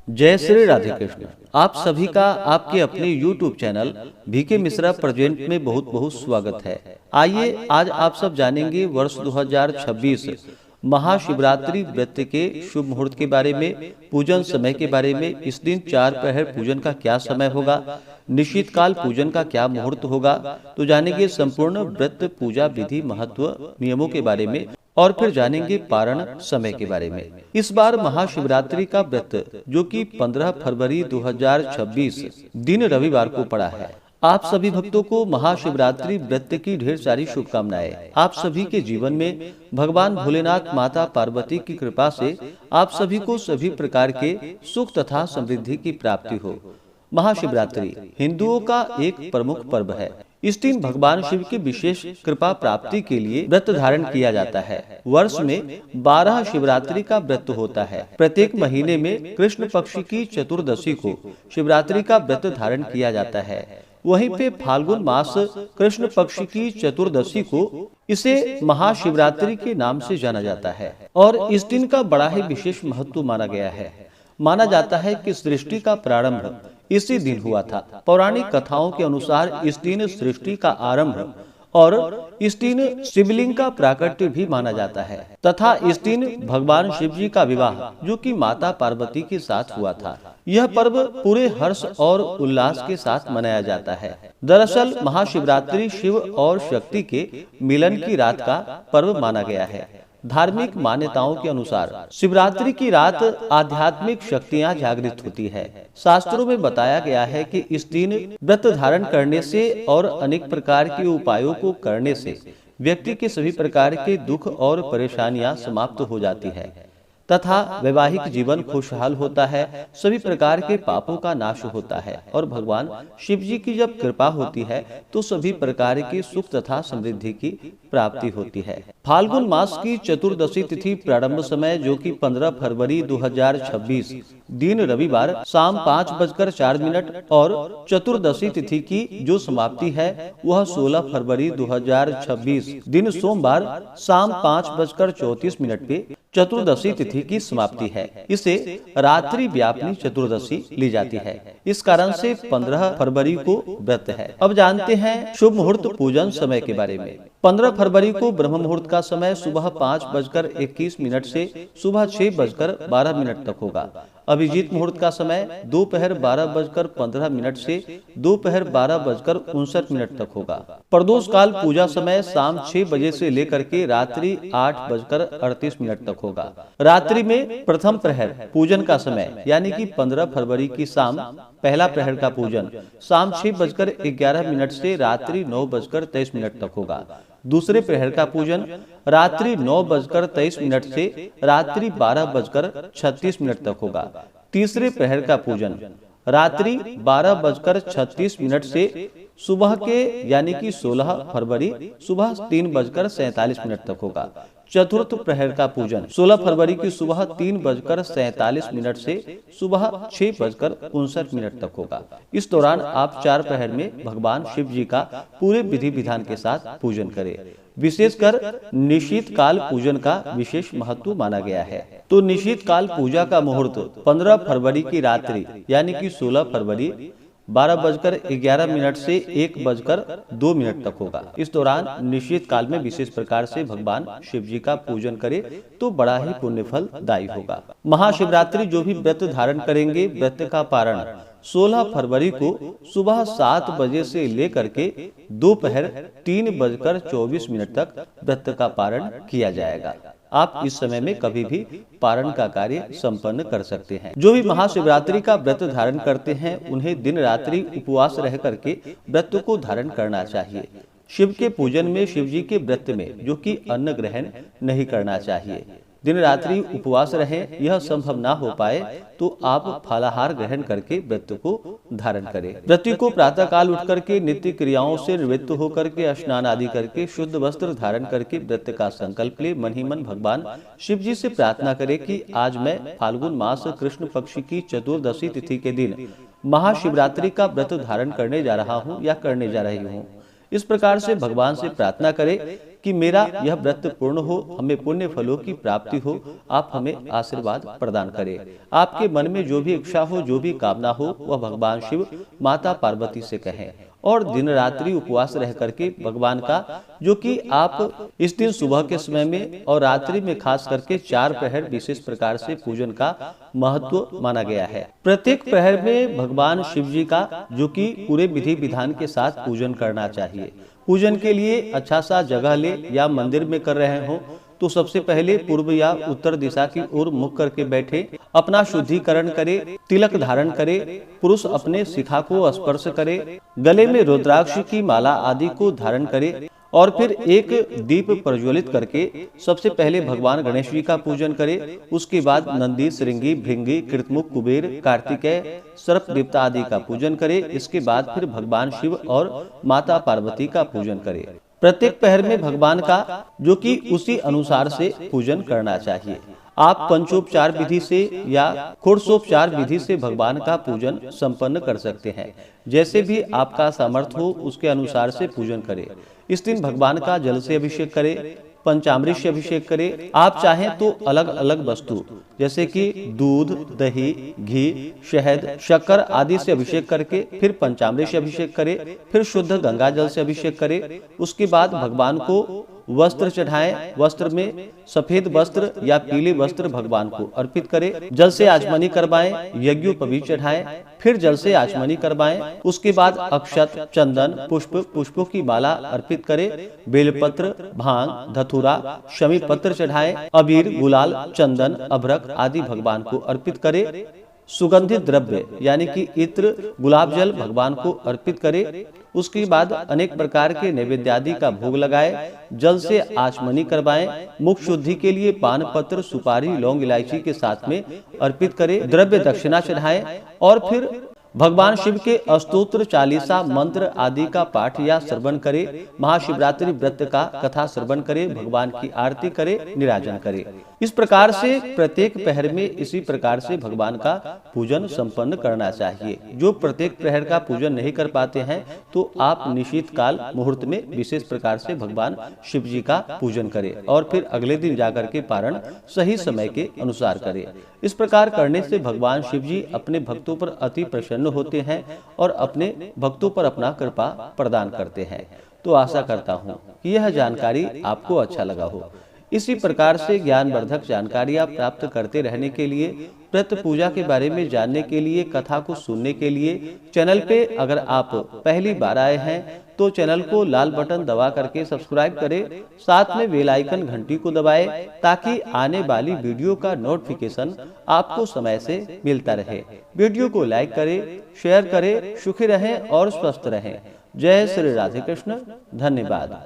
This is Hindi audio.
जय श्री राधे कृष्ण। आप सभी का आपके अपने YouTube channel BK Mishra present में बहुत बहुत स्वागत है। आइए आज आप सब जानेंगे वर्ष 2026 महाशिवरात्रि व्रत के शुभ मुहूर्त के बारे में, पूजन समय के बारे में। इस दिन 4 पहर पूजन का क्या समय होगा, निश्चित काल पूजन का क्या मुहूर्त होगा, तो जानेंगे संपूर्ण व्रत पूजा विधि महत्व नियमों के बारे में और फिर जानेंगे पारण समय के बारे में। इस बार महाशिवरात्रि का व्रत जो कि 15 फरवरी 2026 दिन रविवार को पड़ा है। आप सभी भक्तों को महाशिवरात्रि व्रत की ढेर सारी शुभकामनाएं। आप सभी के जीवन में भगवान भोलेनाथ माता पार्वती की कृपा से आप सभी को सभी प्रकार के सुख तथा समृद्धि की प्राप्ति हो। महाशिवरात्रि हिंदुओं का एक प्रमुख पर्व है। इस दिन भगवान शिव की विशेष कृपा प्राप्ति के लिए व्रत धारण किया जाता है। वर्ष में 12 शिवरात्रि का व्रत होता है। प्रत्येक महीने में कृष्ण पक्ष की चतुर्दशी को शिवरात्रि का व्रत धारण किया जाता है। वहीं पे फाल्गुन मास कृष्ण पक्ष की चतुर्दशी को इसे महाशिवरात्रि के नाम से जाना जाता है और इस दिन का बड़ा ही विशेष महत्व माना गया है। माना जाता है कि सृष्टि का प्रारंभ इसी दिन हुआ था। पौराणिक कथाओं के अनुसार इस दिन सृष्टि का आरंभ और इस दिन शिवलिंग का प्राकट्य भी माना जाता है तथा इस दिन भगवान शिव जी का विवाह जो कि माता पार्वती के साथ हुआ था। यह पर्व पूरे हर्ष और उल्लास के साथ मनाया जाता है। दरअसल महाशिवरात्रि शिव और शक्ति के मिलन की रात का पर्व माना गया है। धार्मिक मान्यताओं के अनुसार शिवरात्रि की रात आध्यात्मिक शक्तियां जागृत होती है। शास्त्रों में बताया गया है कि इस दिन व्रत धारण करने से और अनेक प्रकार के उपायों को करने से व्यक्ति के सभी प्रकार के दुख और परेशानियां समाप्त हो जाती है तथा वैवाहिक जीवन खुशहाल होता है। सभी प्रकार के पापों का नाश होता है और भगवान शिव जी की जब कृपा होती है तो सभी प्रकार के सुख तथा समृद्धि की प्राप्ति होती है। फाल्गुन मास की चतुर्दशी तिथि प्रारंभ समय जो कि 15 फरवरी 2026 दिन रविवार शाम 5:04 और चतुर्दशी तिथि की जो समाप्ति है वह 16 फरवरी 2026 दिन सोमवार शाम 5:34 पे चतुर्दशी तिथि की समाप्ति है। इसे रात्रि व्यापिनी चतुर्दशी ली जाती है। इस कारण से 15 फरवरी को व्रत है। अब जानते हैं शुभ मुहूर्त पूजन समय के बारे में। 15 फरवरी को ब्रह्म मुहूर्त का समय सुबह 5:21 से सुबह 6:12 तक होगा। अभिजीत मुहूर्त का समय दोपहर 12:15 से दोपहर 12:59 तक होगा। प्रदोष काल पूजा समय शाम 6 बजे से लेकर के रात्रि 8:38 तक होगा। रात्रि में प्रथम प्रहर पूजन का समय यानी कि 15 फरवरी की शाम पहला प्रहर का पूजन शाम 6:11 से रात्रि 9:23 तक होगा। दूसरे प्रहर का पूजन रात्रि 9:23 से रात्रि 12:36 तक होगा। तीसरे प्रहर का पूजन रात्रि 12:36 से सुबह के यानी कि 16 फरवरी सुबह 3:47 तक होगा। चतुर्थ प्रहर का पूजन 16 फरवरी की सुबह 3:47 से सुबह 6:59 तक होगा। इस दौरान आप 4 प्रहर में भगवान शिव जी का पूरे विधि विधान के साथ पूजन करें। विशेषकर निशीत काल पूजन का विशेष महत्व माना गया है। तो निशीत काल पूजा का मुहूर्त 15 फरवरी की रात्रि यानी कि 16 फरवरी 12:11 से 1:02 तक होगा। इस दौरान निश्चित काल में विशेष प्रकार से भगवान शिव जी का पूजन करे तो बड़ा ही पुण्य फल दायी होगा। महाशिवरात्रि जो भी व्रत धारण करेंगे व्रत का पारण 16 फरवरी को सुबह 7 बजे से लेकर के दोपहर 3:24 तक व्रत का पारण किया जाएगा। आप इस समय में कभी भी पारण का कार्य संपन्न कर सकते हैं। जो भी महाशिवरात्रि का व्रत धारण करते हैं उन्हें दिन रात्रि उपवास रह करके व्रत को धारण करना चाहिए। शिव के पूजन में शिव जी के व्रत में जो कि अन्न ग्रहण नहीं करना चाहिए। दिन रात्रि उपवास रहें, यह संभव ना हो पाए तो आप फलाहार ग्रहण करके व्रत को धारण करें। व्रती को प्रातः काल उठ करके नित्य क्रियाओं से निवृत्त होकर के स्नान आदि करके शुद्ध वस्त्र धारण करके व्रत का संकल्प ले मन ही मन भगवान शिव जी से प्रार्थना करे कि आज मैं फाल्गुन मास कृष्ण पक्ष की चतुर्दशी तिथि के दिन महाशिवरात्रि का व्रत धारण करने जा रहा हूँ या करने जा रही हूँ। इस प्रकार से भगवान से प्रार्थना करें कि मेरा यह व्रत पूर्ण हो, हमें पुण्य फलों की प्राप्ति हो, आप हमें आशीर्वाद प्रदान करें। आपके मन में जो भी इच्छा हो, जो भी कामना हो, वह भगवान शिव, माता पार्वती से कहें और दिन रात्रि उपवास रह करके भगवान का, जो कि आप इस दिन सुबह के समय में और रात्रि में खास करके 4 प्रहर विशेष प्रकार से पूजन का महत्व माना गया है। प्रत्येक प्रहर में भगवान शिव जी का, जो कि पूरे विधि विधान के साथ पूजन करना चाहिए। पूजन के लिए अच्छा सा जगह ले या मंदिर में कर रहे हो तो सबसे पहले पूर्व या उत्तर दिशा की ओर मुख करके बैठे, अपना शुद्धिकरण करे, तिलक धारण करे, पुरुष अपने शिखा को स्पर्श करे, गले में रुद्राक्ष की माला आदि को धारण करे और फिर एक दीप प्रज्वलित करके सबसे पहले भगवान गणेश जी का पूजन करे। उसके बाद नंदी, श्रृंगी, भृंगी, कृतमुख, कुबेर, कार्तिकेय, सर्प देवता आदि का पूजन करे। इसके बाद फिर भगवान शिव और माता पार्वती का पूजन करे। प्रत्येक पहर में भगवान का, जो कि उसी अनुसार से पूजन करना चाहिए। आप पंचोपचार विधि से या षोडशोपचार विधि से भगवान का पूजन संपन्न कर सकते हैं। जैसे भी आपका सामर्थ्य हो उसके अनुसार से पूजन करें। इस दिन भगवान का जल से अभिषेक करें, पंचामृत से अभिषेक करें। आप चाहें तो अलग अलग वस्तु जैसे कि दूध, दही, घी, शहद, शक्कर आदि से अभिषेक करके फिर पंचामृत से अभिषेक करें, फिर शुद्ध गंगा जल से अभिषेक करें। उसके बाद भगवान को वस्त्र चढ़ाएं। वस्त्र में सफेद वस्त्र या पीले वस्त्र भगवान को अर्पित करें। जल से आचमनी करवाएं, यज्ञोपवीत चढ़ाएं, फिर जल से आचमनी करवाएं। उसके बाद अक्षत, चंदन, पुष्पों की माला अर्पित करें। बेलपत्र, भांग, धतूरा, शमी पत्र चढ़ाएं। अबीर, गुलाल, चंदन, अभ्रक आदि भगवान को अर्पित करें। सुगंधित द्रव्य यानी कि इत्र, गुलाब जल भगवान को अर्पित करें। उसके बाद अनेक प्रकार के नैवेद्य आदि का भोग लगाए, जल से आचमनी करवाएं। मुख शुद्धि के लिए पान पत्र, सुपारी, लौंग, इलायची के साथ में अर्पित करें। द्रव्य दक्षिणा चढ़ाएं और फिर भगवान शिव के अस्तोत्र, चालीसा, मंत्र आदि का पाठ या श्रवण करे। महाशिवरात्रि व्रत का कथा श्रवण करे, भगवान की आरती करे, निराजन करे। इस प्रकार से प्रत्येक प्रहर में इसी प्रकार से भगवान का पूजन संपन्न करना चाहिए। जो प्रत्येक प्रहर का पूजन नहीं कर पाते हैं तो आप निश्चित काल मुहूर्त में विशेष प्रकार से भगवान शिव जी का पूजन करें और फिर अगले दिन जाकर के पारण सही समय के अनुसार करें। इस प्रकार करने से भगवान शिव जी अपने भक्तों पर अति प्रसन्न होते हैं और अपने भक्तों पर अपना कृपा प्रदान करते हैं। तो आशा करता हूँ कि यह जानकारी आपको अच्छा लगा हो। इसी प्रकार से ज्ञानवर्धक जानकारियाँ प्राप्त करते रहने के लिए, व्रत पूजा के बारे में जानने के लिए, कथा को सुनने के लिए चैनल पे अगर आप पहली बार आए हैं तो चैनल को लाल बटन दबा करके सब्सक्राइब करें, साथ में बेल आइकन घंटी को दबाएं ताकि आने वाली वीडियो का नोटिफिकेशन आपको समय से मिलता रहे। वीडियो को लाइक करें, शेयर करें। सुखी रहें और स्वस्थ रहें। जय श्री राधे कृष्ण। धन्यवाद।